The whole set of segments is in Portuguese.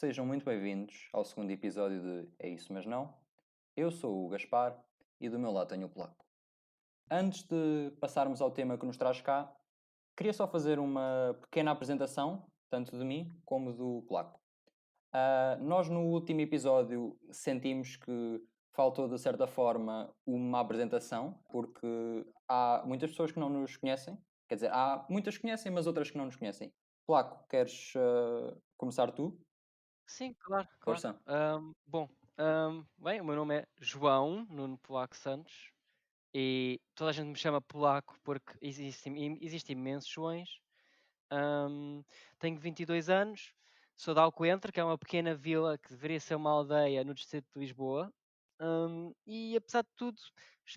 Sejam muito bem-vindos ao segundo episódio de É Isso Mas Não. Eu sou o Gaspar e do meu lado tenho o Polaco. Antes de passarmos ao tema que nos traz cá, queria só fazer uma pequena apresentação, tanto de mim como do Polaco. Nós no último episódio sentimos que faltou de certa forma uma apresentação, porque há muitas pessoas que não nos conhecem, quer dizer, há muitas que conhecem, mas outras que não nos conhecem. Polaco, queres começar tu? Sim, claro, claro. Força. Bem, o meu nome é João Nuno Polaco Santos e toda a gente me chama Polaco porque existe imensos Joões. Ahm, Tenho 22 anos, sou de Alcoentre, que é uma pequena vila que deveria ser uma aldeia no distrito de Lisboa. E apesar de tudo,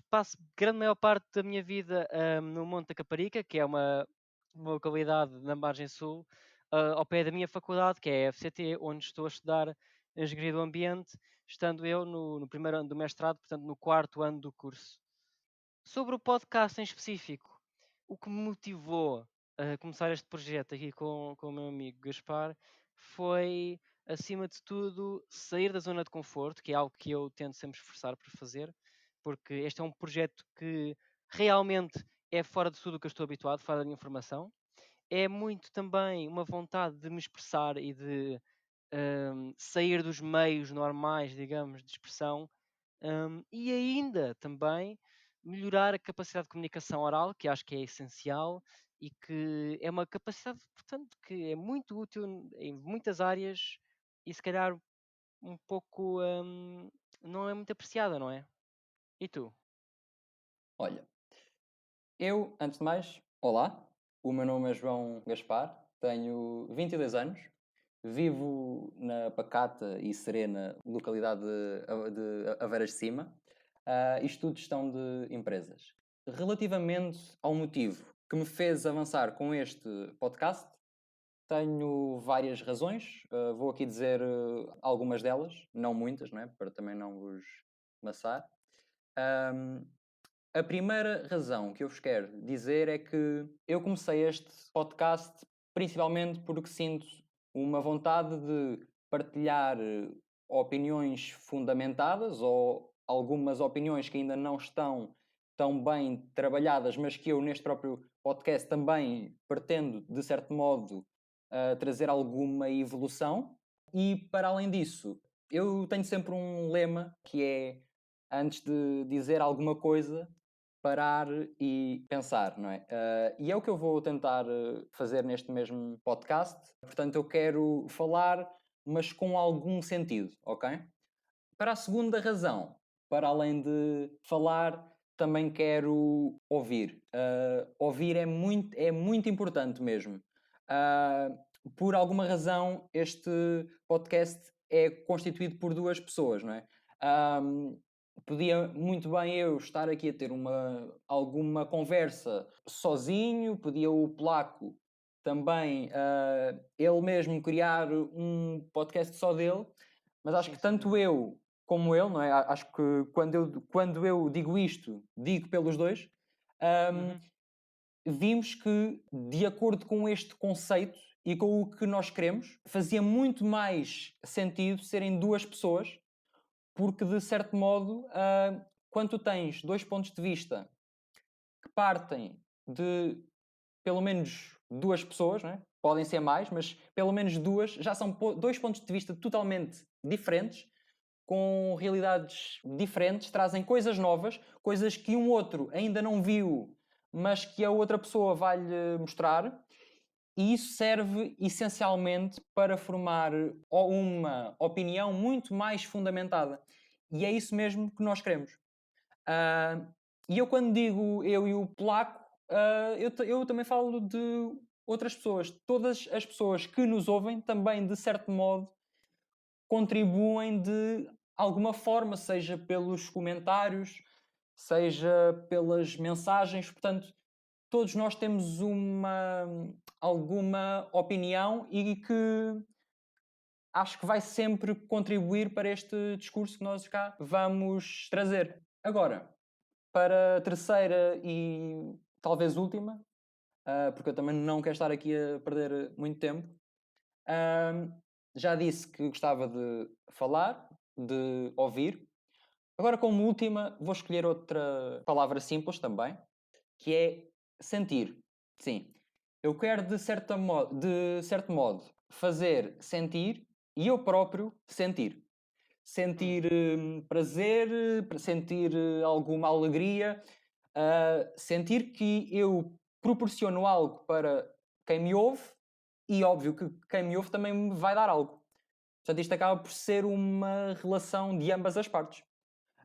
passo grande maior parte da minha vida no Monte da Caparica, que é uma localidade na margem sul, ao pé da minha faculdade, que é a FCT, onde estou a estudar Engenharia do Ambiente, estando eu no primeiro ano do mestrado, portanto no quarto ano do curso. Sobre o podcast em específico, o que me motivou a começar este projeto aqui com o meu amigo Gaspar foi, acima de tudo, sair da zona de conforto, que é algo que eu tento sempre esforçar por fazer, porque este é um projeto que realmente é fora de tudo o que eu estou habituado, fora da minha formação. É muito também uma vontade de me expressar e de sair dos meios normais, digamos, de expressão, e ainda também melhorar a capacidade de comunicação oral, que acho que é essencial e que é uma capacidade, portanto, que é muito útil em muitas áreas e se calhar um pouco não é muito apreciada, não é? E tu? Olha, eu, antes de mais, olá, o meu nome é João Gaspar, tenho 22 anos, vivo na pacata e serena localidade de Aveiras de Cima e estudo gestão de empresas. Relativamente ao motivo que me fez avançar com este podcast, tenho várias razões, vou aqui dizer algumas delas, não muitas, não é? Para também não vos maçar. Ahm, a primeira razão que eu vos quero dizer é que eu comecei este podcast principalmente porque sinto uma vontade de partilhar opiniões fundamentadas ou algumas opiniões que ainda não estão tão bem trabalhadas, mas que eu neste próprio podcast também pretendo, de certo modo, trazer alguma evolução. E para além disso, eu tenho sempre um lema que é antes de dizer alguma coisa, parar e pensar, não é? E é o que eu vou tentar fazer neste mesmo podcast. Portanto, eu quero falar, mas com algum sentido, ok? Para a segunda razão, para além de falar, também quero ouvir. Ouvir é muito importante mesmo. Uh, por alguma razão, este podcast é constituído por duas pessoas, não é? Um, Podia muito bem eu estar aqui a ter alguma conversa sozinho, podia o Polaco também, ele mesmo criar um podcast só dele, mas acho Sim, que sem tanto dúvida. eu como ele, não é? Acho que quando eu digo isto, digo pelos dois, ahm, Uhum. vimos que, de acordo com este conceito e com o que nós queremos, fazia muito mais sentido serem duas pessoas, porque, de certo modo, quando tu tens dois pontos de vista que partem de pelo menos duas pessoas, né? Podem ser mais, mas pelo menos duas, já são dois pontos de vista totalmente diferentes, com realidades diferentes, trazem coisas novas, coisas que um outro ainda não viu, mas que a outra pessoa vai-lhe mostrar, e isso serve essencialmente para formar uma opinião muito mais fundamentada. E é isso mesmo que nós queremos. Ah, e eu, quando digo eu e o polaco, eu também falo de outras pessoas. Todas as pessoas que nos ouvem também, de certo modo, contribuem de alguma forma, seja pelos comentários, seja pelas mensagens. Portanto, todos nós temos alguma opinião e que acho que vai sempre contribuir para este discurso que nós cá vamos trazer. Agora, para a terceira e talvez última, porque eu também não quero estar aqui a perder muito tempo, já disse que gostava de falar, de ouvir. Agora, como última, vou escolher outra palavra simples também, que é sentir. Sim, eu quero de certo modo fazer sentir e eu próprio sentir. Hum, Sentir prazer, sentir alguma alegria, sentir que eu proporciono algo para quem me ouve e óbvio que quem me ouve também me vai dar algo. Portanto, isto acaba por ser uma relação de ambas as partes.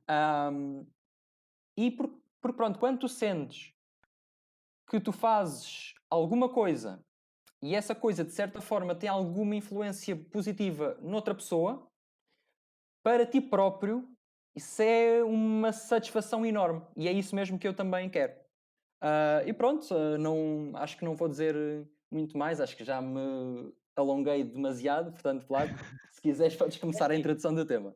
Ahm, porque pronto, quando tu sentes que tu fazes alguma coisa e essa coisa de certa forma tem alguma influência positiva noutra pessoa, para ti próprio, isso é uma satisfação enorme. E é isso mesmo que eu também quero. E pronto, não, acho que não vou dizer muito mais, acho que já me alonguei demasiado, portanto, Placo, se quiseres podes é começar a assim, introdução do tema.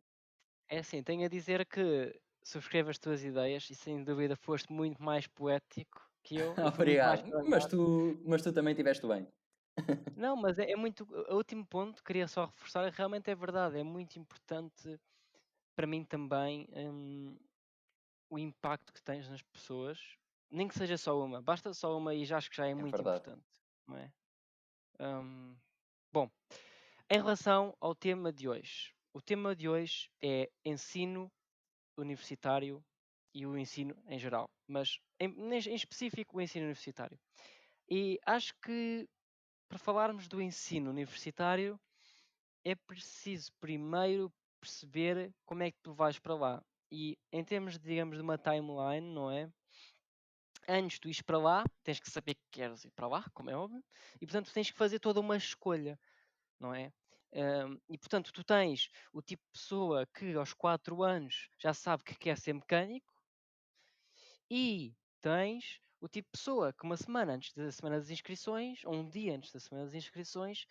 é assim, tenho a dizer que subscrevo as tuas ideias e sem dúvida foste muito mais poético que eu fui muito mais Obrigado. pragmático. Mas tu também estiveste bem. Não, mas é muito. O último ponto, queria só reforçar, realmente é verdade, é muito importante para mim também o impacto que tens nas pessoas, nem que seja só uma, basta só uma e já acho que já é É muito verdade. importante, não é? Hum, bom, em relação ao tema de hoje, o tema de hoje é ensino universitário e o ensino em geral, mas em específico o ensino universitário. E acho que para falarmos do ensino universitário é preciso primeiro perceber como é que tu vais para lá. E em termos, digamos, de uma timeline, não é? Antes de tu ires para lá, tens que saber que queres ir para lá, como é óbvio, e portanto tens que fazer toda uma escolha, não é? E portanto tu tens o tipo de pessoa que aos 4 anos já sabe que quer ser mecânico e tens o tipo de pessoa que uma semana antes da semana das inscrições, ou um dia antes da semana das inscrições,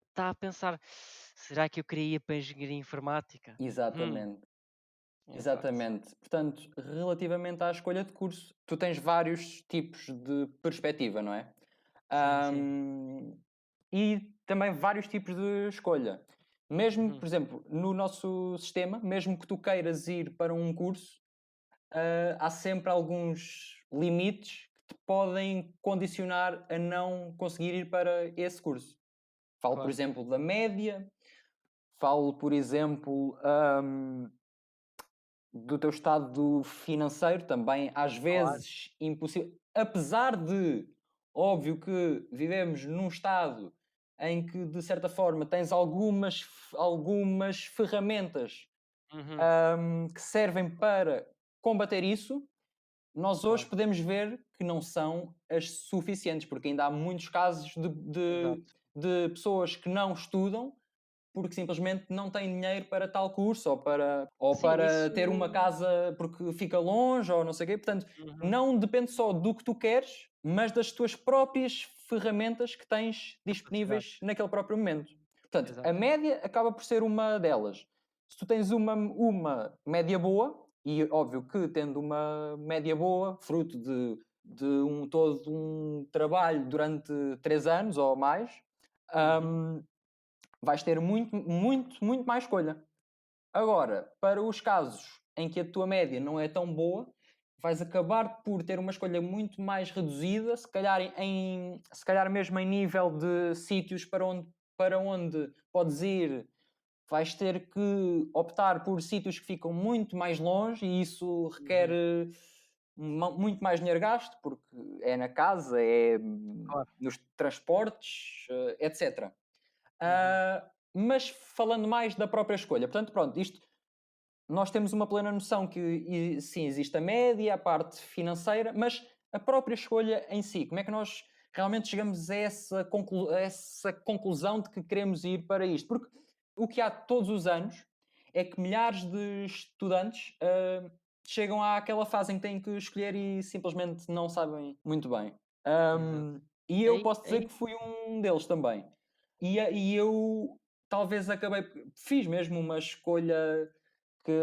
está a pensar: será que eu queria ir para a engenharia informática? Hum, Exatamente. exato. Exatamente. Portanto, relativamente à escolha de curso, tu tens vários tipos de perspectiva, não é? Sim, sim. Ahm, e também vários tipos de escolha. Mesmo, Uhum, por exemplo, no nosso sistema, mesmo que tu queiras ir para um curso, há sempre alguns limites que te podem condicionar a não conseguir ir para esse curso. Falo, por claro. exemplo, da média, falo, por exemplo, do teu estado financeiro também, às Claro. vezes impossível. Apesar de, óbvio que vivemos num estado em que, de certa forma, tens algumas ferramentas Uhum, que servem para combater isso, nós hoje claro. podemos ver que não são as suficientes, porque ainda há muitos casos Exato. de pessoas que não estudam porque simplesmente não têm dinheiro para tal curso ou Sim, para ter uma isso. casa porque fica longe ou não sei o quê. Portanto, Uhum, não depende só do que tu queres, mas das tuas próprias ferramentas que tens disponíveis capacidades. naquele próprio momento. Portanto, a Exato. média acaba por ser uma delas. Se tu tens uma média boa, e óbvio que tendo uma média boa, fruto de todo um trabalho durante 3 anos ou mais, Uhum, hum, vais ter muito, muito, muito mais escolha. Agora, para os casos em que a tua média não é tão boa, vais acabar por ter uma escolha muito mais reduzida, se calhar mesmo em nível de sítios para onde podes ir, vais ter que optar por sítios que ficam muito mais longe e isso requer uhum, muito mais dinheiro gasto, porque é na casa, é claro. nos transportes, etc. Uhum, Mas falando mais da própria escolha, portanto, pronto, isto nós temos uma plena noção que sim, existe a média, a parte financeira, mas a própria escolha em si, como é que nós realmente chegamos a essa conclusão de que queremos ir para isto? Porque o que há todos os anos é que milhares de estudantes chegam àquela fase em que têm que escolher e simplesmente não sabem muito bem. exato. E eu Aí, posso dizer aí, que fui um deles também. E eu talvez fiz mesmo uma escolha que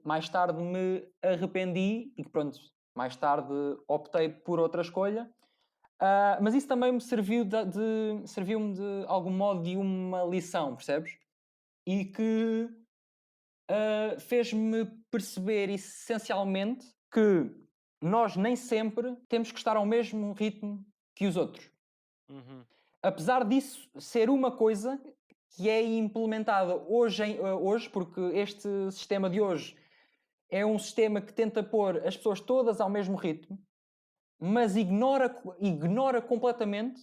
mais tarde me arrependi e que pronto, mais tarde optei por outra escolha. Mas isso também me serviu serviu-me de algum modo de uma lição, percebes? e que fez-me perceber essencialmente que nós nem sempre temos que estar ao mesmo ritmo que os outros. Uhum. Apesar disso ser uma coisa que é implementada hoje, porque este sistema de hoje é um sistema que tenta pôr as pessoas todas ao mesmo ritmo, mas ignora completamente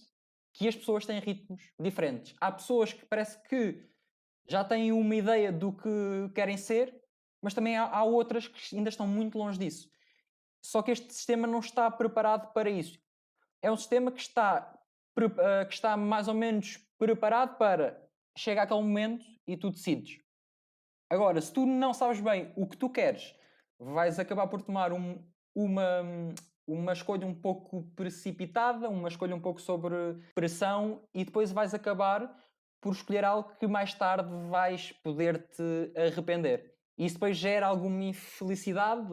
que as pessoas têm ritmos diferentes. Há pessoas que parece que já têm uma ideia do que querem ser, mas também há outras que ainda estão muito longe disso. Só que este sistema não está preparado para isso. É um sistema que está mais ou menos preparado para chega aquele momento e tu decides. Agora, se tu não sabes bem o que tu queres, vais acabar por tomar uma, uma escolha um pouco precipitada, uma escolha um pouco sobre pressão e depois vais acabar por escolher algo que mais tarde vais poder te arrepender. E isso depois gera alguma infelicidade,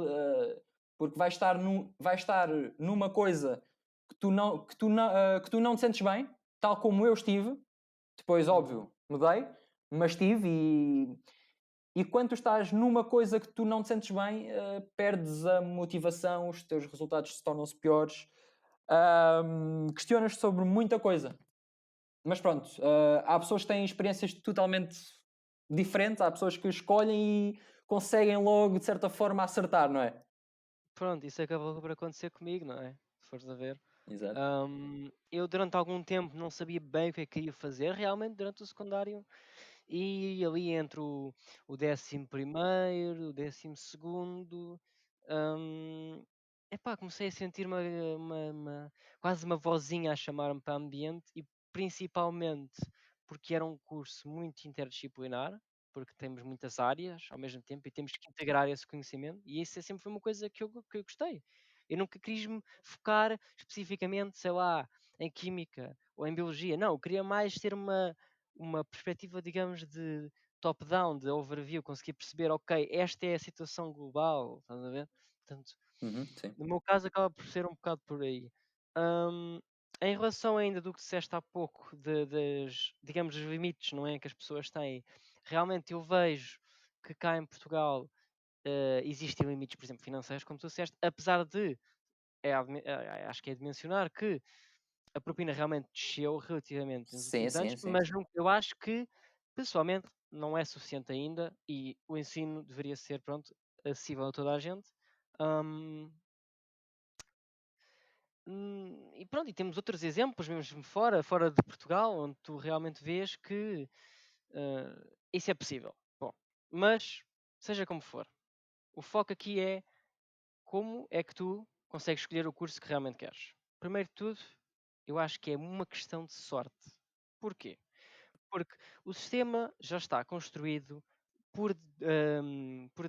porque vais estar numa coisa que tu não te sentes bem, tal como eu estive. Depois, Uhum. óbvio, mudei, mas estive e quando tu estás numa coisa que tu não te sentes bem, perdes a motivação, os teus resultados se tornam-se piores, questionas sobre muita coisa. Mas pronto, há pessoas que têm experiências totalmente diferentes, há pessoas que escolhem e conseguem logo, de certa forma, acertar, não é? Pronto, isso acabou por acontecer comigo, não é? Se fores a ver. Exato. Eu durante algum tempo não sabia bem o que é que queria fazer, realmente durante o secundário, e ali entre o 11º, o 12º, epá, comecei a sentir quase uma vozinha a chamar-me para o ambiente e principalmente porque era um curso muito interdisciplinar, porque temos muitas áreas ao mesmo tempo e temos que integrar esse conhecimento e isso sempre foi uma coisa que eu gostei. Eu nunca quis me focar especificamente, sei lá, em química ou em biologia. Não, eu queria mais ter uma perspectiva, digamos, de top-down, de overview, conseguir perceber, ok, esta é a situação global, estás a ver? Portanto, Uhum, sim. no meu caso acaba por ser um bocado por aí. Hum, em relação ainda do que disseste há pouco, digamos, dos limites, não é, que as pessoas têm, realmente eu vejo que cá em Portugal existem limites, por exemplo, financeiros, como tu disseste, apesar de, acho que é de mencionar que a propina realmente desceu relativamente nos Sim, últimos anos, sim, sim, mas sim. eu acho que, pessoalmente, não é suficiente ainda e o ensino deveria ser, pronto, acessível a toda a gente. Hum, e pronto, e temos outros exemplos, mesmo fora de Portugal, onde tu realmente vês que isso é possível. Bom, mas, seja como for, o foco aqui é como é que tu consegues escolher o curso que realmente queres. Primeiro de tudo, eu acho que é uma questão de sorte. Porquê? Porque o sistema já está construído por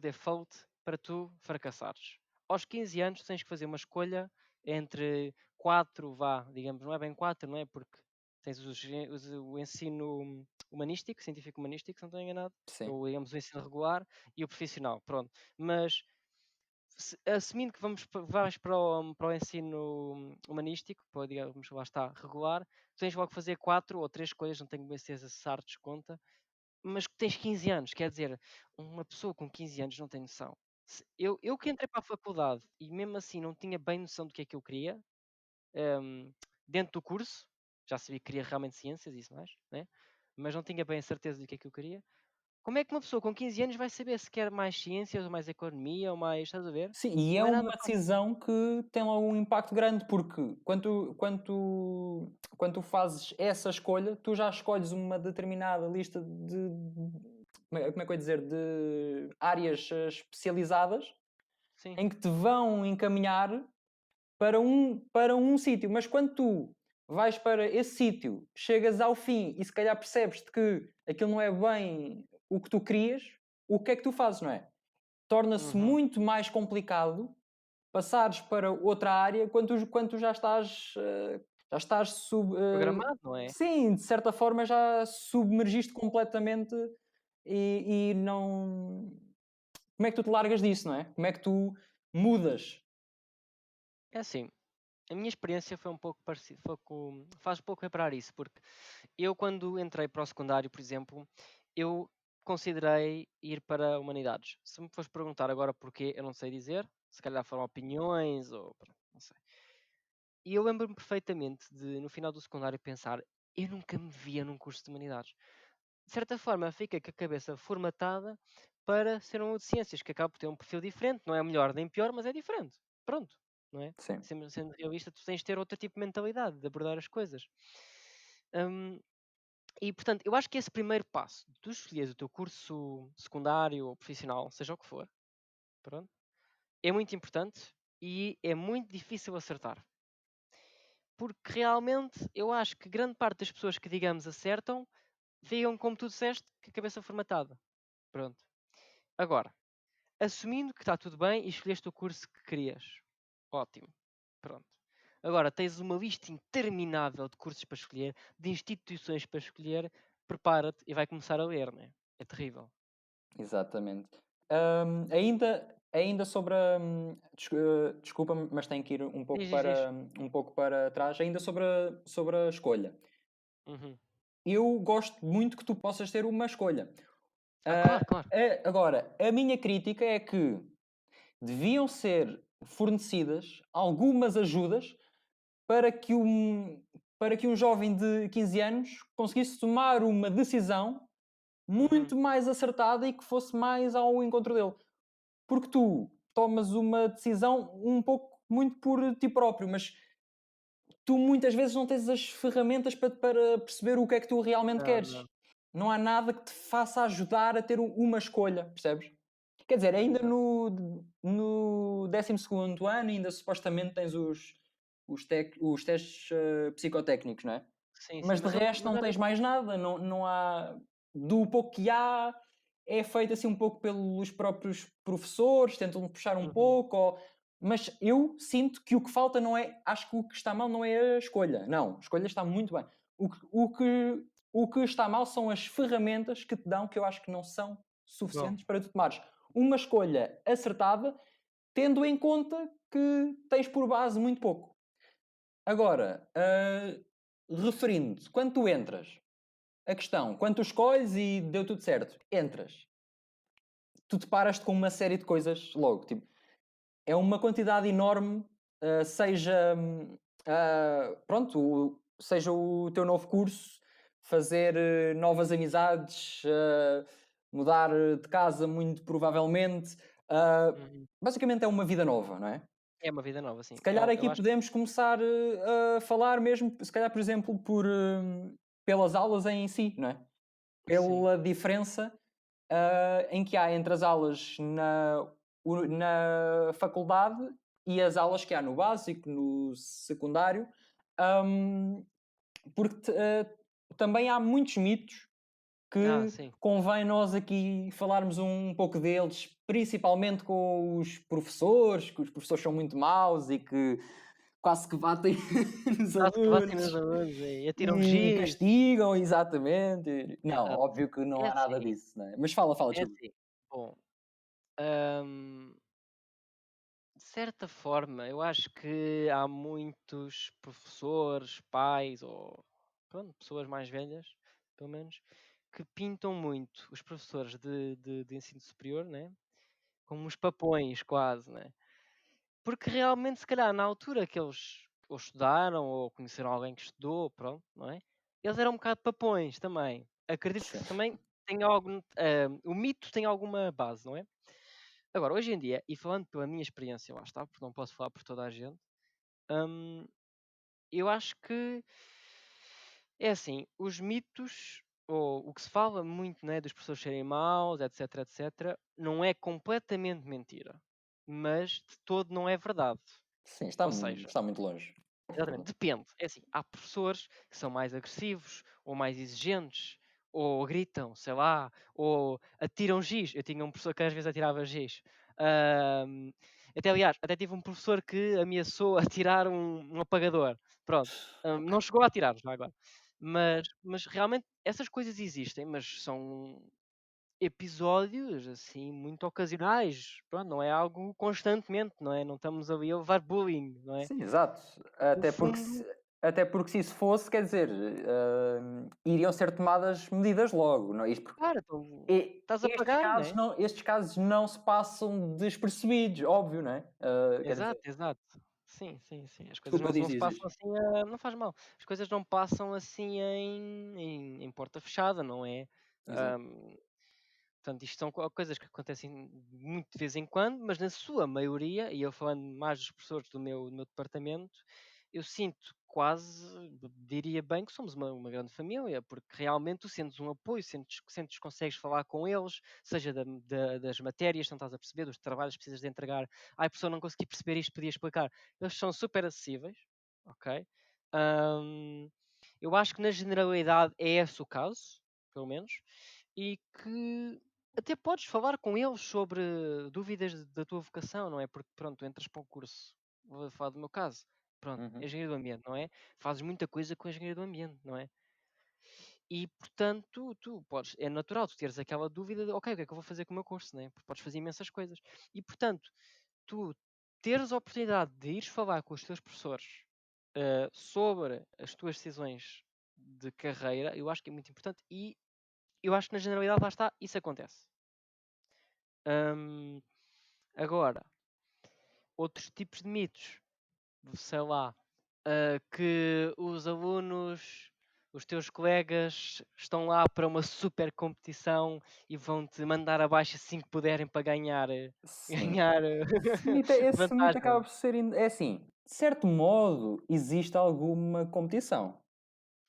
default para tu fracassares. Aos 15 anos tens que fazer uma escolha entre quatro, vá, digamos, não é bem quatro, não é? Porque tens o ensino humanístico, científico humanístico, se não estou enganado, Sim. ou digamos o ensino regular e o profissional, pronto. Mas assumindo que vais para o ensino humanístico, para, digamos, lá está, regular, tens logo que fazer quatro ou três escolhas, não tenho bem certeza se Sartres conta, mas que tens 15 anos, quer dizer, uma pessoa com 15 anos não tem noção. Eu que entrei para a faculdade e mesmo assim não tinha bem noção do que é que eu queria, hum, dentro do curso, já sabia que queria realmente ciências e isso mais, né? Mas não tinha bem a certeza do que é que eu queria. Como é que uma pessoa com 15 anos vai saber se quer mais ciências ou mais economia ou mais, estás a ver? Sim, e é Não é nada uma fácil. decisão que tem logo um impacto grande, porque quando tu fazes essa escolha, tu já escolhes uma determinada lista como é que eu ia dizer, de áreas especializadas Sim, em que te vão encaminhar para um sítio. Mas quando tu vais para esse sítio, chegas ao fim e se calhar percebes-te que aquilo não é bem o que tu querias, o que é que tu fazes, não é? Torna-se uhum. muito mais complicado passares para outra área quando tu Programado, não é? sim, de certa forma já submergiste completamente e não. Como é que tu te largas disso, não é? Como é que tu mudas? É assim, a minha experiência foi um pouco parecida, faz um pouco lembrar isso, porque eu quando entrei para o secundário, por exemplo, eu considerei ir para humanidades. Se me fores perguntar agora porquê, eu não sei dizer. Se calhar foram opiniões ou pronto, não sei. E eu lembro-me perfeitamente de, no final do secundário, pensar: eu nunca me via num curso de humanidades. De certa forma, fiquei com a cabeça formatada para ser um de ciências, que acaba por ter um perfil diferente. Não é melhor nem pior, mas é diferente. Pronto, não é? Sim. Sendo realista, tu tens de ter outro tipo de mentalidade de abordar as coisas. Hum, e, portanto, eu acho que esse primeiro passo, de tu escolheres o teu curso secundário ou profissional, seja o que for, pronto, é muito importante e é muito difícil acertar. Porque realmente eu acho que grande parte das pessoas que, digamos, acertam, ficam, como tu disseste, com a cabeça formatada. Pronto. Agora, assumindo que está tudo bem e escolheste o curso que querias, ótimo. Pronto. Agora, tens uma lista interminável de cursos para escolher, de instituições para escolher, prepara-te e vai começar a ler, né? É terrível. Exatamente. Ainda sobre a. Desculpa-me, mas tenho que ir Diz, diz, diz. um pouco para trás. Ainda sobre a escolha. Uhum. Eu gosto muito que tu possas ter uma escolha. Ah, claro, claro. Agora, a minha crítica é que deviam ser fornecidas algumas ajudas para que para que um jovem de 15 anos conseguisse tomar uma decisão Uhum. muito mais acertada e que fosse mais ao encontro dele. Porque tu tomas uma decisão um pouco muito por ti próprio, mas tu muitas vezes não tens as ferramentas para perceber o que é que tu realmente Não, queres. não. Não há nada que te faça ajudar a ter uma escolha, percebes? Quer dizer, ainda Exato. no 12º ano, ainda supostamente tens os testes psicotécnicos, não é? Sim, sim, Mas de resto mas não olha tens que. mais nada, não há. Do pouco que há, é feito assim um pouco pelos próprios professores, tentam puxar um Uhum. pouco, mas eu sinto que o que falta não é. Acho que o que está mal não é a escolha. Não, a escolha está muito bem. O que está mal são as ferramentas que te dão, que eu acho que não são Bom. suficientes para tu tomares uma escolha acertada, tendo em conta que tens por base muito pouco. Agora, referindo, quando tu entras, a questão, quando tu escolhes e deu tudo certo, entras, tu deparas-te com uma série de coisas logo. Tipo, é uma quantidade enorme, seja, pronto, seja o teu novo curso, fazer novas amizades, mudar de casa muito provavelmente. Uhum. Basicamente é uma vida nova, não é? É uma vida nova, sim. Se calhar Eu aqui acho. podemos começar a falar mesmo, se calhar, por exemplo, pelas aulas em si, não é? Sim. Pela diferença em que há entre as aulas na faculdade e as aulas que há no básico, no secundário, hum, porque também há muitos mitos Ah, que sim. convém nós aqui falarmos um pouco deles, principalmente com os professores, que os professores são muito maus e que quase que batem nos Quase que batem nos alunos alunos e atiram e giz. castigam, exatamente. Não, Exato. óbvio que não É há nada assim, disso, não é? Mas fala, é desculpa. assim. Bom, de certa forma, eu acho que há muitos professores, pais ou pronto, pessoas mais velhas, pelo menos, que pintam muito os professores de ensino superior, né? Como uns papões, quase, né? Porque realmente, se calhar, na altura que eles ou estudaram ou conheceram alguém que estudou, pronto, não é? Eles eram um bocado papões também. Acredito que Sim. também tem algum. O mito tem alguma base, não é? Agora, hoje em dia, e falando pela minha experiência, lá está, porque não posso falar por toda a gente, hum, eu acho que é assim, os mitos, ou o que se fala muito, né, dos professores serem maus, etc, etc, não é completamente mentira, mas de todo não é verdade. Sim, Ou seja, está muito longe. exatamente, depende. É assim, há professores que são mais agressivos, ou mais exigentes, ou gritam, sei lá, ou atiram giz. Eu tinha um professor que às vezes atirava giz. Ahm, até, aliás, até tive um professor que ameaçou atirar um apagador. Pronto. Não chegou a atirar, já agora. Mas realmente essas coisas existem, mas são episódios, assim, muito ocasionais. Pronto, não é algo constantemente, não é? Não estamos ali a levar bullying, não é? Sim, exato. No Até porque fundo. Até porque se isso fosse, quer dizer, iriam ser tomadas medidas logo, não é? Isto porque Claro, então estás a estes pagar, casos né? não, estes casos não se passam despercebidos, óbvio, não é? Quer Exato, dizer, exato. Sim, sim, sim. As coisas desculpa, não diz, se diz, passam diz. assim não faz mal. As coisas não passam assim em porta fechada, não é? Exato. Ahm, Portanto, isto são coisas que acontecem muito de vez em quando, mas na sua maioria, e eu falando mais dos professores do meu departamento, eu sinto quase, diria bem que somos uma grande família, porque realmente tu sentes um apoio, sentes que consegues falar com eles, seja das matérias, não estás a perceber, dos trabalhos que precisas de entregar. Ai, professor, não consegui perceber isto, podia explicar. Eles são super acessíveis, ok? Ahm, eu acho que na generalidade é esse o caso, pelo menos, e que até podes falar com eles sobre dúvidas da tua vocação, não é? Porque pronto, tu entras para o curso, vou falar do meu caso, pronto, Uhum. engenharia do ambiente, não é? Fazes muita coisa com a engenharia do ambiente, não é? E portanto, tu podes, é natural tu teres aquela dúvida de, ok, o que é que eu vou fazer com o meu curso, né? Porque podes fazer imensas coisas. E portanto, tu teres a oportunidade de ires falar com os teus professores sobre as tuas decisões de carreira, eu acho que é muito importante e eu acho que na generalidade lá está, isso acontece. Hum, Agora, outros tipos de mitos, sei lá, que os alunos, os teus colegas estão lá para uma super competição e vão-te mandar abaixo assim que puderem para ganhar, Sim. ganhar Esse mito acaba vantagem. por ser. É assim, de certo modo, existe alguma competição.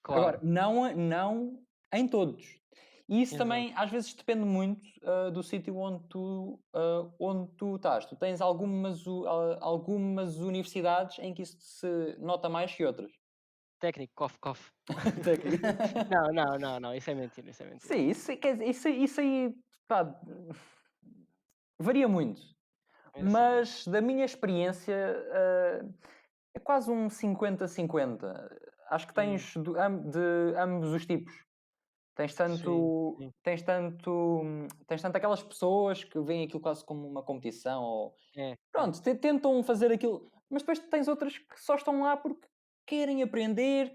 Agora, Claro, não em todos. E isso exato. também às vezes depende muito do sítio onde tu estás. Tu tens algumas universidades em que isso se nota mais que outras. Técnico, cough, cough. Técnico. Não, não, não, não, isso é mentira, isso é mentira. Sim, quer dizer, isso aí pá, varia muito. Eu sei. Mas da minha experiência, é quase um 50-50. Acho que Hum, tens de ambos os tipos. Tens sim, tanto, sim. tens tanto, tens tanto aquelas pessoas que veem aquilo quase como uma competição ou É, é. pronto, tentam fazer aquilo, mas depois tens outras que só estão lá porque querem aprender,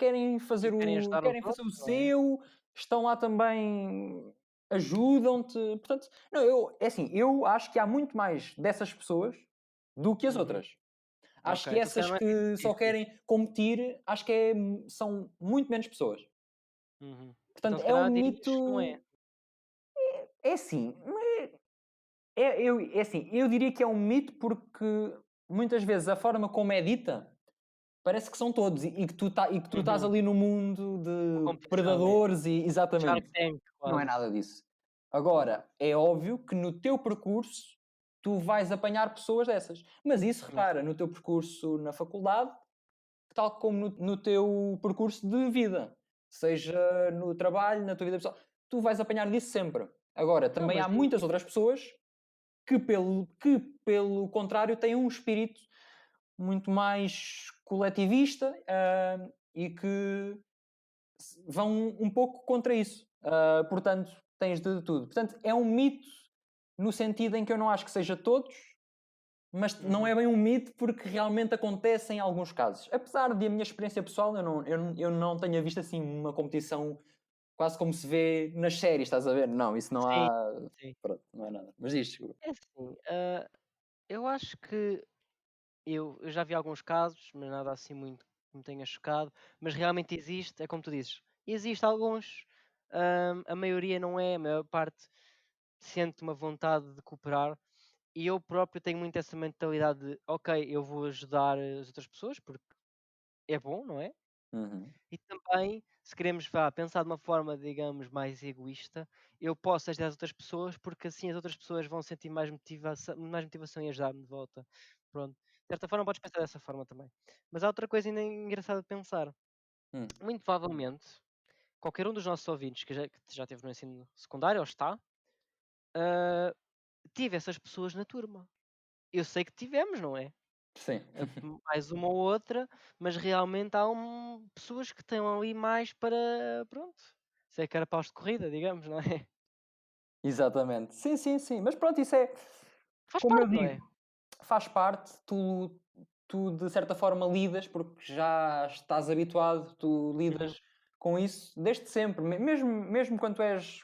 E querem ajudar os querem fazer o outros, não é? seu, estão lá também, ajudam-te. Portanto, não, é assim, eu acho que há muito mais dessas pessoas do que as Uhum. outras. Acho Ok, que então se essas calhar não é que só 50-50. querem competir, acho que são muito menos pessoas. Uhum. Então Portanto, se é um calhar dirias que não é. mito. É assim, é assim, eu diria que é um mito porque muitas vezes a forma como é dita parece que são todos e que tu estás Uhum. ali no mundo Uma de competição, né? predadores e Shark exatamente. Tank, Não é quase. nada disso. Agora, é óbvio que no teu percurso tu vais apanhar pessoas dessas. Mas isso, Uhum. repara, no teu percurso na faculdade, tal como no teu percurso de vida, seja no trabalho, na tua vida pessoal, tu vais apanhar disso sempre. Agora, Não, também mas há muitas outras pessoas que pelo contrário, têm um espírito muito mais coletivista, e que vão um pouco contra isso. Portanto, tens de tudo. Portanto, é um mito no sentido em que eu não acho que seja todos, mas não é uhum. bem um mito porque realmente acontece em alguns casos. Apesar de a minha experiência pessoal, eu não tenha visto assim uma competição quase como se vê nas séries, estás a ver? Não, isso não Sim, há. sim. Pronto, não é nada. Mas diz, desculpa. É assim, eu acho que eu já vi alguns casos, mas nada assim muito que me tenha chocado, mas realmente existe, é como tu dizes, existe alguns, a maioria não é, a maior parte sente uma vontade de cooperar e eu próprio tenho muito essa mentalidade de, ok, eu vou ajudar as outras pessoas porque é bom, não é? Uhum. E também, se queremos pensar de uma forma, digamos, mais egoísta, eu posso ajudar as outras pessoas porque assim as outras pessoas vão sentir mais motivação em ajudar-me de volta. Pronto. De certa forma, podes pensar dessa forma também. Mas há outra coisa ainda engraçada de pensar. Hum. Muito provavelmente, qualquer um dos nossos ouvintes que já teve no ensino secundário ou está, ah, tive essas pessoas na turma. Eu sei que tivemos, não é? Sim. Mais uma ou outra, mas realmente há pessoas que estão ali mais para, pronto, ser carapaus de corrida, digamos, não é? Exatamente. Sim, sim, sim. Mas pronto, isso é, Faz como eu parte, não é? digo, faz parte. tu de certa forma lidas, porque já estás habituado, tu Uhum. lidas com isso desde sempre, mesmo quando tu és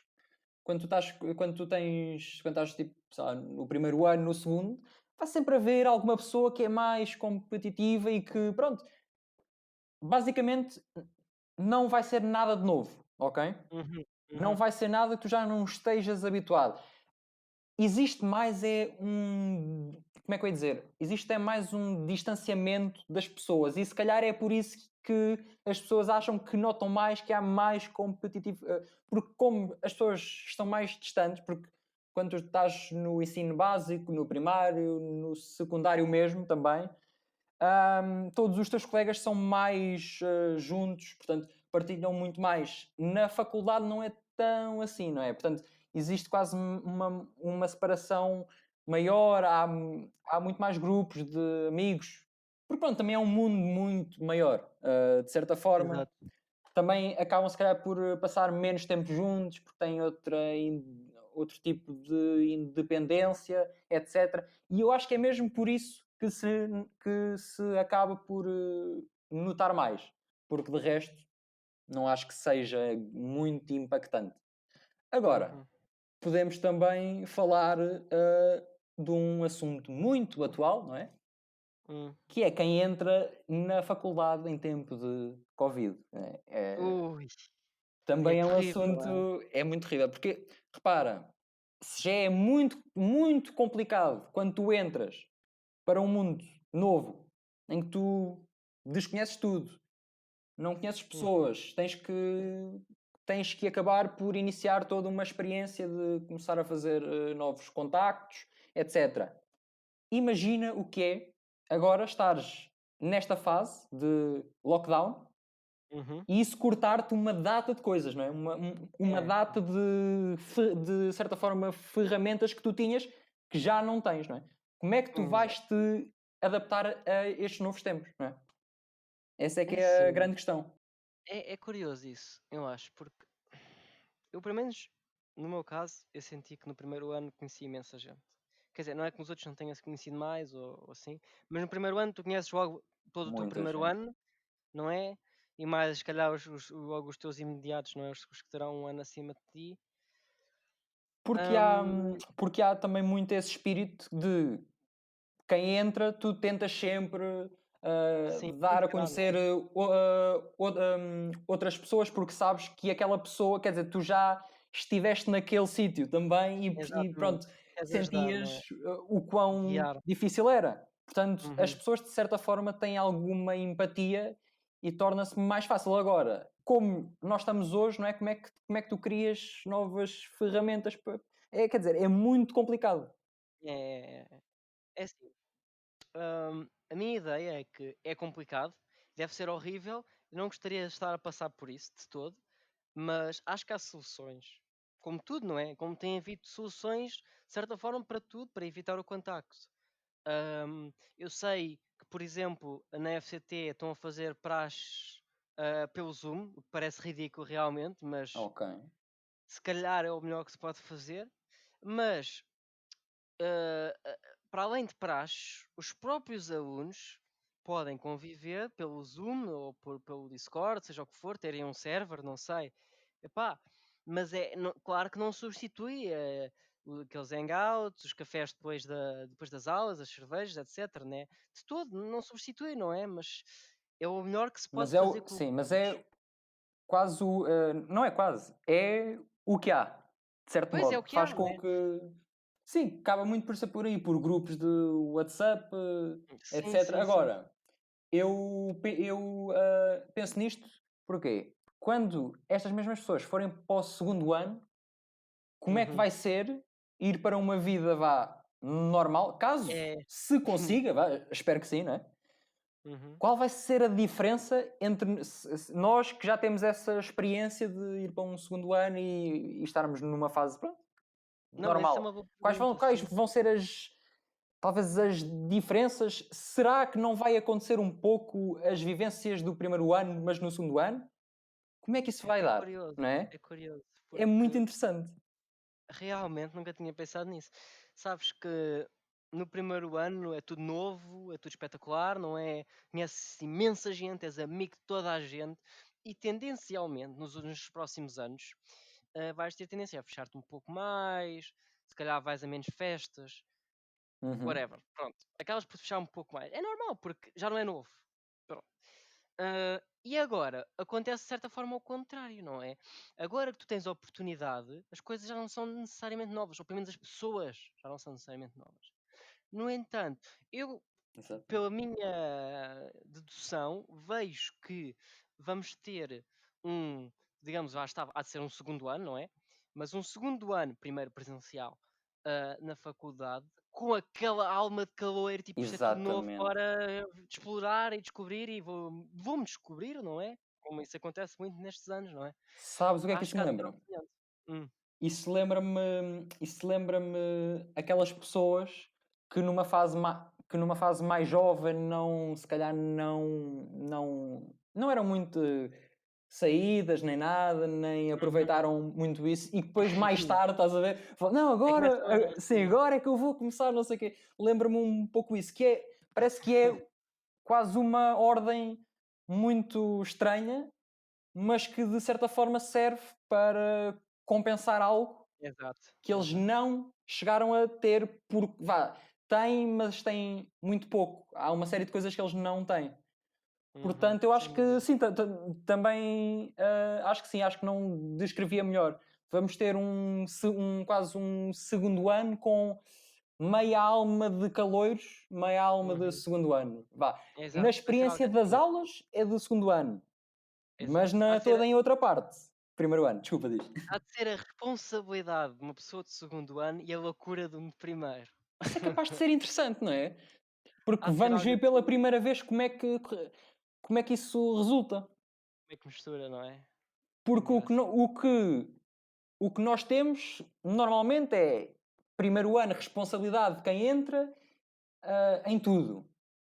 quando estás tipo, sei lá, no primeiro ano, no segundo, vai sempre haver alguma pessoa que é mais competitiva e que, pronto, basicamente não vai ser nada de novo, ok? Uhum. Não Uhum. vai ser nada que tu já não estejas habituado. Existe mais é um, como é que eu ia dizer? Existe é mais um distanciamento das pessoas e se calhar é por isso que as pessoas acham que notam mais que há mais competitivo, porque como as pessoas estão mais distantes, porque quando tu estás no ensino básico, no primário, no secundário mesmo também, todos os teus colegas são mais juntos, portanto, partilham muito mais. Na faculdade não é tão assim, não é? Portanto, existe quase uma separação maior, há muito mais grupos de amigos, porque pronto, também é um mundo muito maior, de certa forma. Exato. Também acabam, se calhar, por passar menos tempo juntos, porque têm outro tipo de independência, etc. E eu acho que é mesmo por isso que se acaba por notar mais, porque de resto não acho que seja muito impactante. Agora, Uhum. podemos também falar de um assunto muito atual, não é? Hum. Que é quem entra na faculdade em tempo de Covid. Ui, é Também é um terrível, assunto, é. é muito terrível, porque repara, se já é muito, muito complicado quando tu entras para um mundo novo, em que tu desconheces tudo, não conheces Uhum. pessoas, tens que acabar por iniciar toda uma experiência de começar a fazer novos contactos, etc. Imagina o que é agora estares nesta fase de lockdown Uhum. e isso cortar-te uma data de coisas, não é? Uma É. data de certa forma, ferramentas que tu tinhas que já não tens, não é? Como é que tu vais Exato. te adaptar a estes novos tempos, não é? Essa é que É é a assim, grande questão. é curioso isso, eu acho, porque eu, pelo menos, no meu caso, eu senti que no primeiro ano conheci imensa gente. Quer dizer, não é que nos outros não tenha-se conhecido mais ou assim, mas no primeiro ano tu conheces logo todo o teu Muita primeiro gente. ano, não é? E mais, se calhar, logo os teus imediatos, não é? Os que terão um ano acima de ti. Porque há, Hum, porque há também muito esse espírito de quem entra, tu tentas sempre sim, dar a entrar, não conhecer é? outras pessoas, porque sabes que aquela pessoa, quer dizer, tu já estiveste naquele sítio também e Exatamente. pronto, Queres ajudar, sentias não é? o quão Guiar. difícil era. Portanto, as Uhum. pessoas de certa forma têm alguma empatia e torna-se mais fácil. Agora, como nós estamos hoje, não é? Como é que tu crias novas ferramentas? Quer dizer, é muito complicado. É, é assim. A minha ideia é que é complicado, deve ser horrível, eu não gostaria de estar a passar por isso de todo, mas acho que há soluções. Como tudo, não é? Como tem havido soluções, de certa forma, para tudo, para evitar o contacto. Eu sei que, por exemplo, na FCT estão a fazer praxes pelo Zoom, o que parece ridículo realmente, mas Ok. se calhar é o melhor que se pode fazer. Mas para além de praxes, os próprios alunos podem conviver pelo Zoom ou pelo Discord, seja o que for, terem um server, não sei. Epá, mas claro que não substitui aqueles hangouts, os cafés depois das aulas, as cervejas, etc. Né? De todo, não substitui, não é? Mas é o melhor que se pode fazer com Sim, mas os. é quase não é quase, é o que há, de certo Pois é o modo. que Faz há, não com é? que sim, acaba muito por ser por aí, por grupos de WhatsApp, Sim, etc. sim, sim. Agora, eu penso nisto, porquê? Quando estas mesmas pessoas forem para o segundo ano, como é que Uhum. vai ser ir para uma vida, vá, normal? Caso É. se consiga, vá, espero que sim, não é? Uhum. Qual vai ser a diferença entre nós que já temos essa experiência de ir para um segundo ano e estarmos numa fase, pronto, Não, essa é normal? uma boa Quais vão, pergunta, quais sim. vão ser talvez as diferenças? Será que não vai acontecer um pouco as vivências do primeiro ano, mas no segundo ano? Como é que isso vai dar, não é? É curioso, É muito porque interessante. realmente nunca tinha pensado nisso. Sabes que no primeiro ano é tudo novo, é tudo espetacular, não é? Conheces imensa gente, és amigo de toda a gente e tendencialmente nos próximos anos vais ter tendência a fechar-te um pouco mais, se calhar vais a menos festas, Uhum. whatever. Pronto, acabas por fechar um pouco mais. É normal, porque já não é novo. Pronto. E agora, acontece de certa forma ao contrário, não é? Agora que tu tens a oportunidade, as coisas já não são necessariamente novas, ou pelo menos as pessoas já não são necessariamente novas. No entanto, eu, Exato. pela minha dedução, vejo que vamos ter um, digamos, há de ser um segundo ano, não é? Mas um segundo ano, primeiro presencial, na faculdade, com aquela alma de calor, tipo, isto é tudo novo Exatamente. para explorar e descobrir e vou-me descobrir, não é? Como isso acontece muito nestes anos, não é? Sabes o que é que Acho isso que me há de ser lembra? um semelhante. Hum, Isso lembra-me aquelas pessoas que numa fase mais jovem não, se calhar não eram muito saídas nem nada, nem uhum. aproveitaram muito isso e depois mais tarde, estás a ver? Falam, não, É que agora, começam a. sim, agora é que eu vou começar, não sei o quê. Lembra-me um pouco isso, que é, parece que é quase uma ordem muito estranha, mas que de certa forma serve para compensar algo Exato, que eles exato. não chegaram a ter, porque, vá, têm, mas têm muito pouco. Há uma série de coisas que eles não têm. Uhum, Portanto, eu acho sem que dúvida. sim, também acho que sim, acho que não descrevia melhor. Vamos ter quase um segundo ano com meia alma de caloiros, meia alma de Uhum. segundo ano. Vá. Na Exato, vai ser algo experiência das assim. aulas é do segundo ano, mas Exato. Há de ser, toda em outra parte. Primeiro ano, desculpa, diz. há de ser a responsabilidade de uma pessoa de segundo ano e a loucura de um de primeiro. Isso é capaz de ser interessante, não é? Porque Há de ser vamos algo ver pela assim. primeira vez como é que isso resulta. Como é que mistura, não é? Porque o que, no- Engraçado. o que nós temos normalmente é primeiro ano responsabilidade de quem entra em tudo.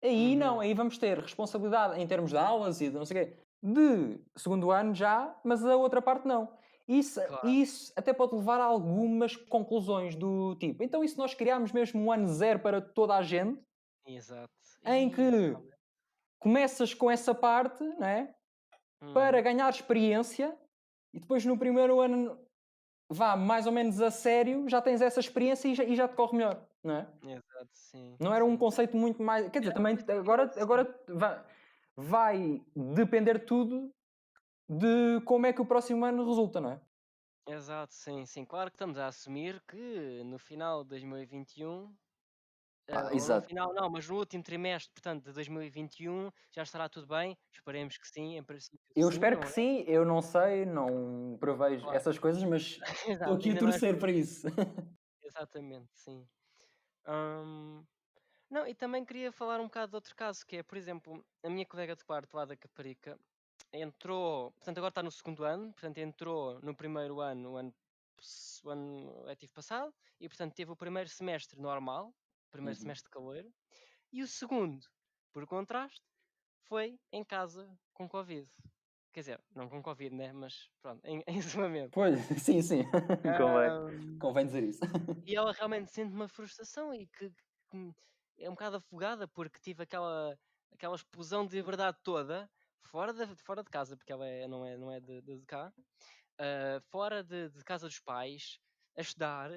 Aí não, Uhum. aí vamos ter responsabilidade em termos de aulas e de não sei o quê, de segundo ano já, mas a outra parte não. Isso, Claro. isso até pode levar a algumas conclusões do tipo. Então, e se nós criarmos mesmo um ano zero para toda a gente, Exato. em E que realmente. começas com essa parte, não é? Para Uhum. ganhar experiência e depois no primeiro ano, vá mais ou menos a sério, já tens essa experiência e já te corre melhor, não é? Exato, sim, Não era um sim, sim. conceito muito mais. Quer dizer, Era uma também coisa agora, diferente, sim. agora vai depender tudo de como é que o próximo ano resulta, não é? Exato, sim, sim. Claro que estamos a assumir que no final de 2021, Pá, ou no exato. final não, mas no último trimestre, portanto, de 2021, já estará tudo bem. Esperemos que sim, em princípio Eu sim, espero não que é? sim, eu não sei, não prevejo Claro. essas coisas, mas estou Exato, aqui a ainda não é torcer para isso. exatamente, sim. Hum, não, e também queria falar um bocado de outro caso, que é, por exemplo, a minha colega de quarto lá da Caparica entrou, portanto, agora está no segundo ano, portanto, entrou no primeiro ano, o ano letivo passado, e, portanto, teve o primeiro semestre normal, o primeiro Uhum. semestre de caloiro, e o segundo, por contraste, foi em casa com Covid. Quer dizer, não com Covid, né? Mas pronto, em isolamento. Pois, sim, sim, convém, Ahm, convém dizer isso. e ela realmente sente uma frustração e que é um bocado afogada porque tive aquela explosão de liberdade toda fora de casa, porque ela não é de cá, fora de casa dos pais, a estudar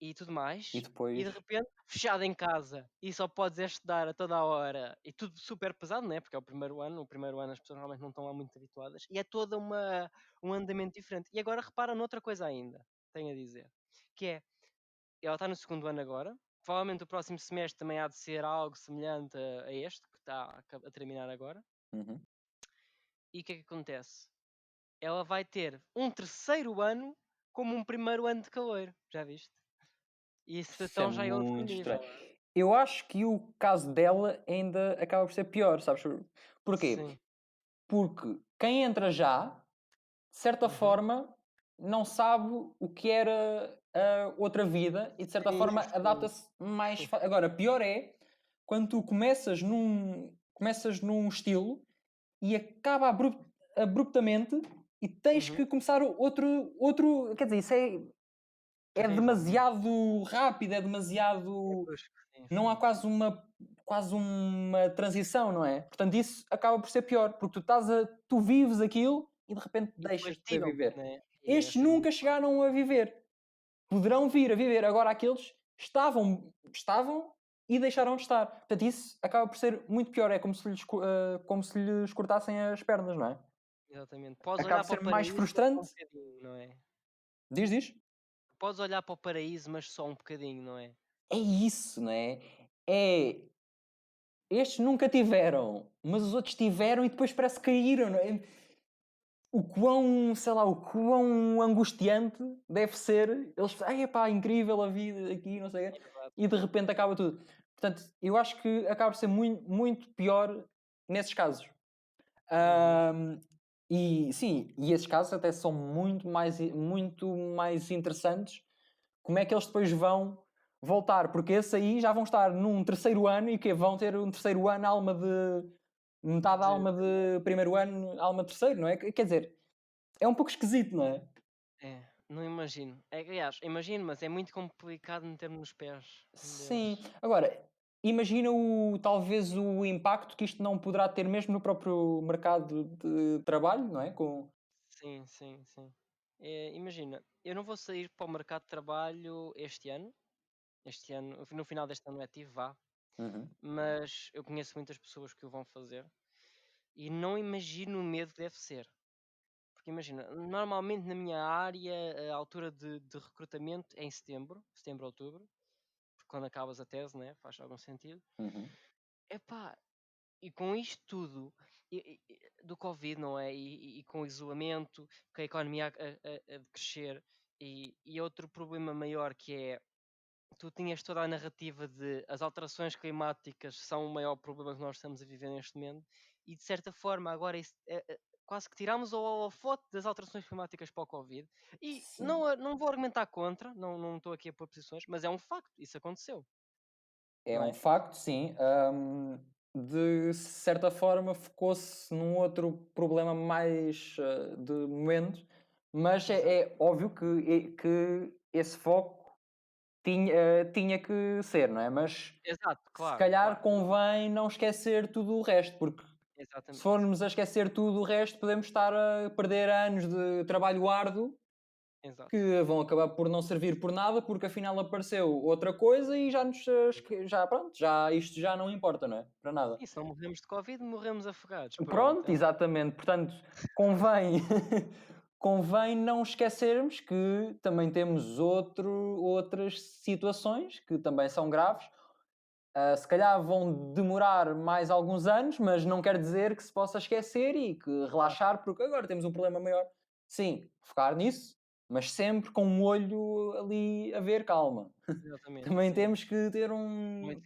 e tudo E mais, e depois, de repente fechada em casa e só podes é estudar a toda a hora e tudo super pesado, né? Porque é o primeiro ano as pessoas realmente não estão lá muito habituadas e é toda um andamento diferente. E agora repara noutra coisa ainda, tenho a dizer, que é, ela está no segundo ano agora, provavelmente o próximo semestre também há de ser algo semelhante a este, que está a terminar agora, uhum. e o que é que acontece? Ela vai ter um terceiro ano como um primeiro ano de caloiro, já viste? E isso Isso é então já é outro muito estranho. nível, hã? Eu acho que o caso dela ainda acaba por ser pior, sabes? Porquê? Sim. Porque quem entra já, de certa Uhum. forma, não sabe o que era a outra vida e, de certa Sim, forma, sim. adapta-se mais. Agora, pior é quando tu começas num estilo e acaba abruptamente e tens Uhum. que começar outro. Quer dizer, isso é Terrível, não é? demasiado rápido, é É demasiado. brusco, não há sim. quase uma transição, não é? Portanto, isso acaba por ser pior, porque tu vives aquilo e de repente E depois deixas de poder tiram, viver. né? E é Estes sempre nunca muito mal. chegaram a viver. Poderão vir a viver. Agora aqueles estavam e deixaram de estar. Portanto, isso acaba por ser muito pior. É como se lhes cortassem as pernas, não é? Exatamente. Podes Acaba olhar por para o ser mais paraíso, mas só um frustrante. bocadinho, não é? Diz. Podes olhar para o paraíso, mas só um bocadinho, não é? É isso, não é? É. Estes nunca tiveram, mas os outros tiveram e depois parece que caíram, não é? O quão, sei lá, o quão angustiante deve ser. Eles, ai, pá, incrível a vida aqui, não sei o quê, Exato. e de repente acaba tudo. Portanto, eu acho que acaba por ser muito, muito pior nesses casos. Uhum. Ahm, e sim, e esses casos até são muito mais interessantes. Como é que eles depois vão voltar? Porque esses aí já vão estar num terceiro ano e que vão ter um terceiro ano, alma de metade De alma de primeiro ano, alma de terceiro, não é? Quer dizer, é um pouco esquisito, não é? É, não imagino. É, aliás, imagino, mas é muito complicado meter-me nos pés Sim. deles. Agora, imagina talvez o impacto que isto não poderá ter mesmo no próprio mercado de trabalho, não é? Sim, sim, sim. Imagina, eu não vou sair para o mercado de trabalho este ano. Este ano, no final deste ano letivo, vá. Uhum. Mas eu conheço muitas pessoas que o vão fazer e não imagino o medo que deve ser. Porque imagina, normalmente na minha área a altura de recrutamento é em setembro, outubro, porque quando acabas a tese, né? Faz algum sentido. Uhum. Epá, e com isto tudo do Covid, não é? E com o isolamento, com a economia a crescer, e outro problema maior que é tu tinhas toda a narrativa de as alterações climáticas são o maior problema que nós estamos a viver neste momento, e de certa forma agora quase que tiramos o holofote das alterações climáticas para o Covid. E Sim. não vou argumentar contra, não estou aqui a pôr posições, mas é um facto, isso aconteceu, É não um é? facto, sim. De certa forma, focou-se num outro problema mais de momento, mas Exato, é óbvio que esse foco tinha que ser, não é? Mas exato, se claro, calhar claro, convém não esquecer tudo o resto, porque se exatamente, formos a esquecer tudo o resto, podemos estar a perder anos de trabalho árduo exato. que vão acabar por não servir por nada, porque afinal apareceu outra coisa e já pronto, isto já não importa, não é? Para nada. Sim, se não morremos de Covid, morremos afogados, pronto, Pronto, é um facto. exatamente. Portanto, convém, convém não esquecermos que também temos outras situações que também são graves. Se calhar vão demorar mais alguns anos, mas não quer dizer que se possa esquecer e que Claro, relaxar, porque agora temos um problema maior. Sim, focar nisso, mas sempre com um olho ali a ver, calma. exatamente, Também sim. temos que ter Monitor,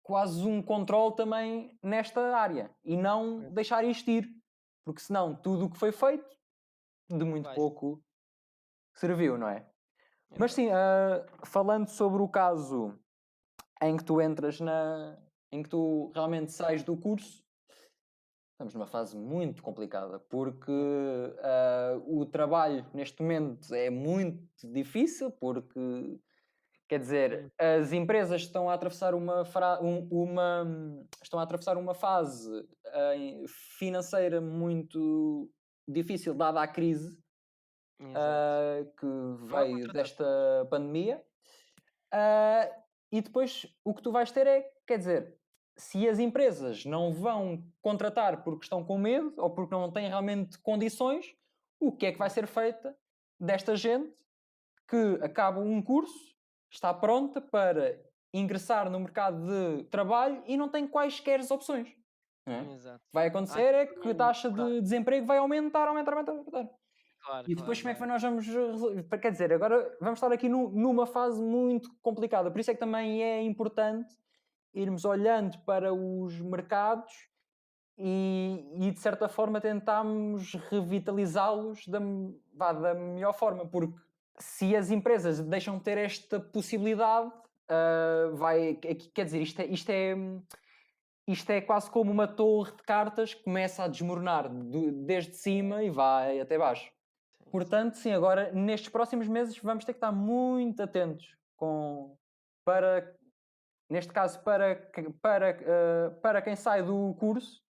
quase um controle também nesta área e não né, deixar isto ir, porque senão tudo o que foi feito de muito vai, pouco serviu, não é? Mas sim, exato. falando sobre o caso em que tu entras em que tu realmente sais do curso, estamos numa fase muito complicada, porque É, o trabalho neste momento é muito difícil, porque quer hum, dizer, as empresas estão a atravessar estão a atravessar uma fase financeira muito difícil, dada a crise exato. que Não há veio desta contratações. pandemia. Ah, e depois o que tu vais ter é, quer dizer, se as empresas não vão contratar porque estão com medo ou porque não têm realmente condições, o que é que vai Hum, ser feita desta gente que acaba um curso, está pronta para ingressar no mercado de trabalho e não tem quaisquer opções, não é? O que exato. vai Há aqui acontecer é que também a um taxa claro, de desemprego vai aumentar, aumentar, aumentar, aumentar. claro, E depois claro, como é que vai. nós vamos quer dizer, agora vamos estar aqui numa fase muito complicada. Por isso é que também é importante irmos olhando para os mercados e de certa forma tentarmos revitalizá-los da melhor forma, porque se as empresas deixam de ter esta possibilidade, quer dizer, isto é quase como uma torre de cartas que começa a desmoronar desde cima e vai até baixo. Sim, sim. Portanto, sim, agora nestes próximos meses vamos ter que estar muito atentos para, neste caso, para quem sai do curso,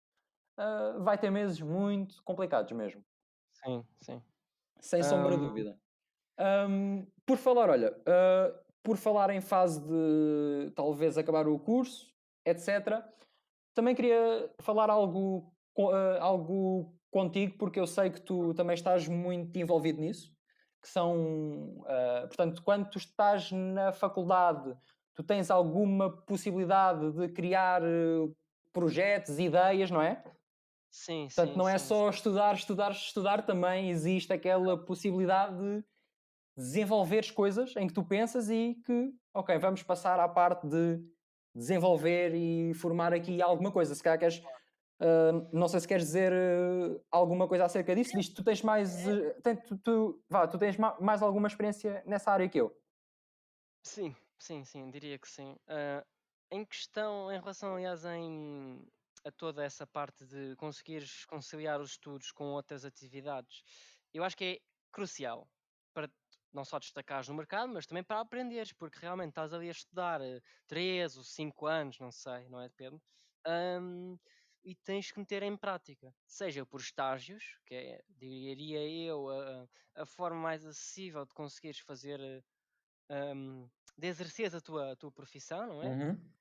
vai ter meses muito complicados mesmo, Sim, sim. sem sombra de Hum, dúvida. Por falar, olha, por falar em fase de talvez acabar o curso, etc., também queria falar algo contigo, porque eu sei que tu também estás muito envolvido nisso, que são, portanto, quando tu estás na faculdade, tu tens alguma possibilidade de criar projetos, ideias, não é? sim, Portanto, sim, não é sim, só estudar, estudar, estudar, também existe aquela possibilidade de desenvolveres coisas em que tu pensas e que, ok, vamos passar à parte de desenvolver e formar aqui alguma coisa. Se calhar queres, não sei se queres dizer alguma coisa acerca disso, visto que tu tens mais, tu tens mais alguma experiência nessa área que eu. sim, sim, sim, diria que sim. Em questão, em relação, aliás, a toda essa parte de conseguires conciliar os estudos com outras atividades, eu acho que é crucial para não só destacares no mercado, mas também para aprenderes, porque realmente estás ali a estudar 3 ou 5 anos, não sei, não é? Depende. hum, e tens que meter em prática, seja por estágios, que é, diria eu, a forma mais acessível de conseguires fazer de exerceres a tua profissão, não é? Uhum.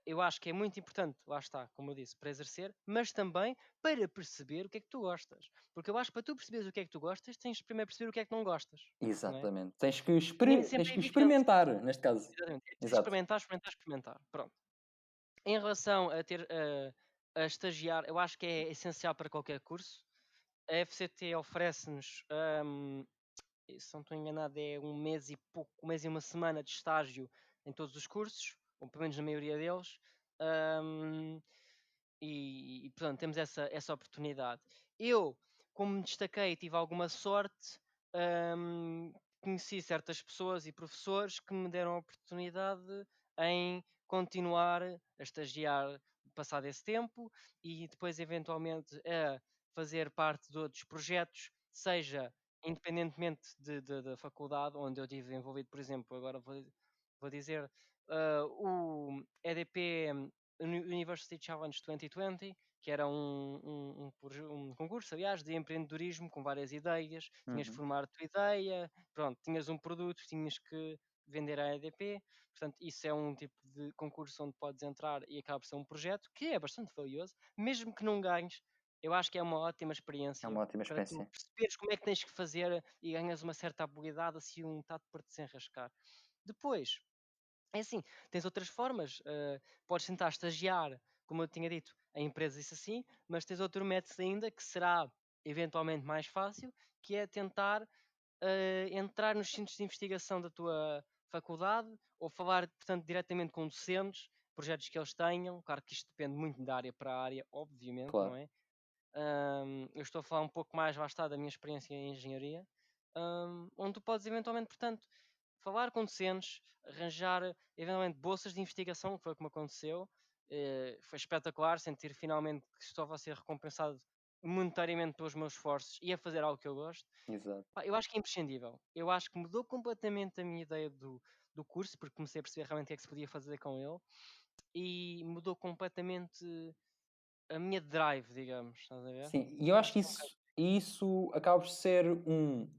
Eu acho que é muito importante, lá está, como eu disse, para exercer, mas também para perceber o que é que tu gostas. Porque eu acho que para tu perceberes o que é que tu gostas, tens de primeiro perceber o que é que não gostas, não é? Exatamente. Tens que, E nem tens sempre é que evidente. experimentar, neste caso. Exatamente. É preciso Exato. experimentar, experimentar, experimentar. Pronto. Em relação a ter a estagiar, eu acho que é essencial para qualquer curso. A FCT oferece-nos se não estou enganado, é um mês e pouco, um mês e uma semana de estágio em todos os cursos, ou pelo menos na maioria deles. Ahm, portanto, temos essa oportunidade. Eu, como me destaquei, tive alguma sorte, ahm, conheci certas pessoas e professores que me deram a oportunidade em continuar a estagiar passado esse tempo e depois, eventualmente, a fazer parte de outros projetos, seja independentemente da faculdade onde eu estive envolvido, por exemplo, agora vou dizer o EDP University Challenge 2020, que era um concurso, aliás, de empreendedorismo com várias ideias. Tinhas de Uhum. formar a tua ideia, pronto, tinhas um produto, tinhas que vender à EDP. Portanto, isso é um tipo de concurso onde podes entrar e acaba por ser um projeto que é bastante valioso, mesmo que não ganhes. Eu acho que é uma ótima É experiência uma ótima para tu experiência. perceberes como é que tens que fazer e ganhas uma certa habilidade, assim, um tato para te desenrascar. Depois, é assim, tens outras formas. Podes tentar estagiar, como eu tinha dito, em empresas isso assim, mas tens outro método ainda que será eventualmente mais fácil, que é tentar entrar nos centros de investigação da tua faculdade ou falar, portanto, diretamente com docentes, projetos que eles tenham. Claro que isto depende muito da área para a área, obviamente, não Claro. é? Eu estou a falar um pouco mais, lá está, da minha experiência em engenharia, onde tu podes eventualmente, portanto, falar com docentes, arranjar eventualmente bolsas de investigação, que foi o que me aconteceu. Foi espetacular sentir finalmente que estava a ser recompensado monetariamente pelos meus esforços e a fazer algo que eu gosto. Exato. Pá, eu acho que é imprescindível. Eu acho que mudou completamente a minha ideia do curso, porque comecei a perceber realmente o que é que se podia fazer com ele e mudou completamente a minha drive, digamos, estás a ver? Sim, e eu acho Acho que que é um bocado isso acaba por ser um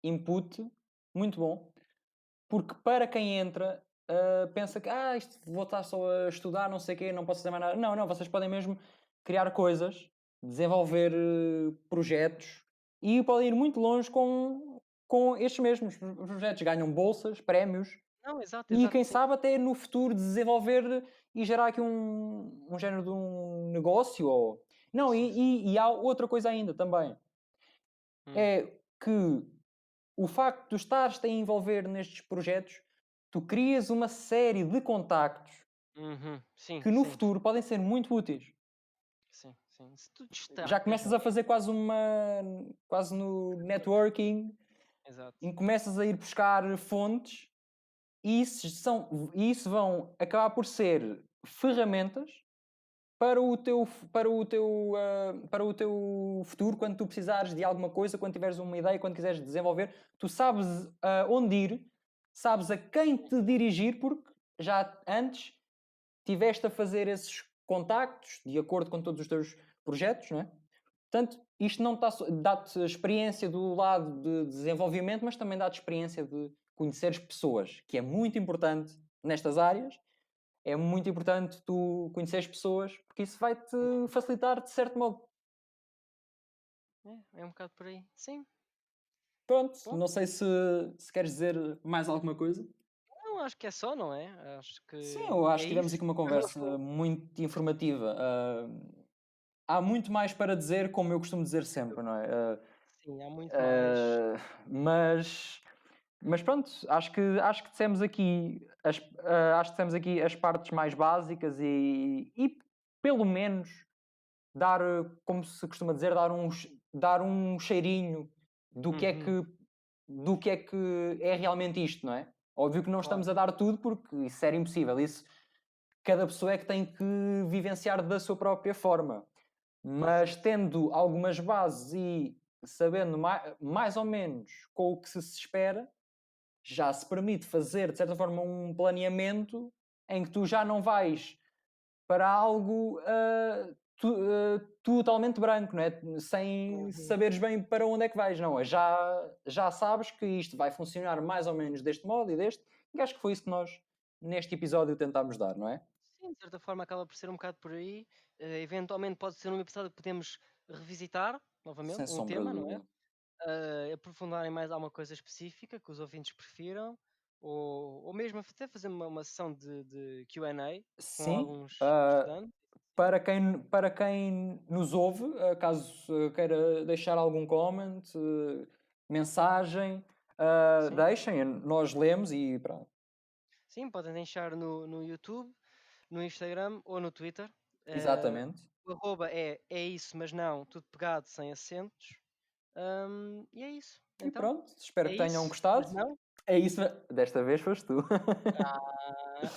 input muito bom, porque para quem entra, pensa que isto vou estar só a estudar, não sei o quê, não posso fazer mais nada. Não, não, vocês podem mesmo criar coisas, desenvolver projetos e podem ir muito longe com estes mesmos projetos. Ganham bolsas, prémios não, exato, e exato, quem sim. sabe até no futuro desenvolver e gerar aqui um género de um negócio. Ou... Não, Sim, sim. e há outra coisa ainda também. Hum, É que o facto de tu estares-te a envolver nestes projetos, tu crias uma série de contactos uhum. Sim, que no sim, futuro podem ser muito úteis. sim, sim. Se tu Já destacas, começas não a é? fazer quase no networking, Exato. e começas a ir buscar fontes, e isso vão acabar por ser ferramentas para o teu futuro, quando tu precisares de alguma coisa, quando tiveres uma ideia, quando quiseres desenvolver, tu sabes onde ir, sabes a quem te dirigir, porque já antes tiveste a fazer esses contactos de acordo com todos os teus projetos, não é? Portanto, isto não dá-te experiência do lado de desenvolvimento, mas também dá-te experiência de conheceres pessoas, que é muito importante nestas áreas. É muito importante tu conheceres pessoas, porque isso vai-te facilitar de certo modo. É um bocado por aí. Sim, Pronto, bom. não sei se queres dizer mais alguma coisa. Não, acho que é só, não é? Acho Sim, que eu acho é que tivemos aqui isso. uma conversa muito informativa. Há muito mais para dizer, como eu costumo dizer sempre, não é? Sim, há muito mais. Uh, mas, mas pronto, acho que dissemos aqui as partes mais básicas e pelo menos dar, como se costuma dizer, dar um cheirinho do que é Uhum, que, do que é que é realmente isto, não é? Óbvio que não claro. estamos a dar tudo porque isso era impossível. Isso cada pessoa é que tem que vivenciar da sua própria forma. Mas Exato. tendo algumas bases e sabendo mais ou menos com o que se espera, já se permite fazer, de certa forma, um planeamento em que tu já não vais para algo totalmente branco, não é? Sem Uhum. saberes bem para onde é que vais, não. Já sabes que isto vai funcionar mais ou menos deste modo e deste, e acho que foi isso que nós, neste episódio, tentámos dar, não é? Sim, de certa forma acaba por ser um bocado por aí. Eventualmente pode ser um episódio que podemos revisitar novamente Sem um sombra de tema, não é? dúvida. Aprofundar em mais alguma coisa específica que os ouvintes prefiram, ou mesmo até fazer uma sessão de Q&A com Sim, alguns estudantes. Sim, para quem nos ouve, caso queira deixar algum comment, mensagem, sim, deixem, nós lemos e pronto. sim, podem deixar no YouTube, no Instagram ou no Twitter. Exatamente. O arroba é isso, mas não, tudo pegado, sem acentos. E é isso. E Então, pronto, espero é que tenham isso, gostado. mas não. É isso, desta vez foste tu. Ah.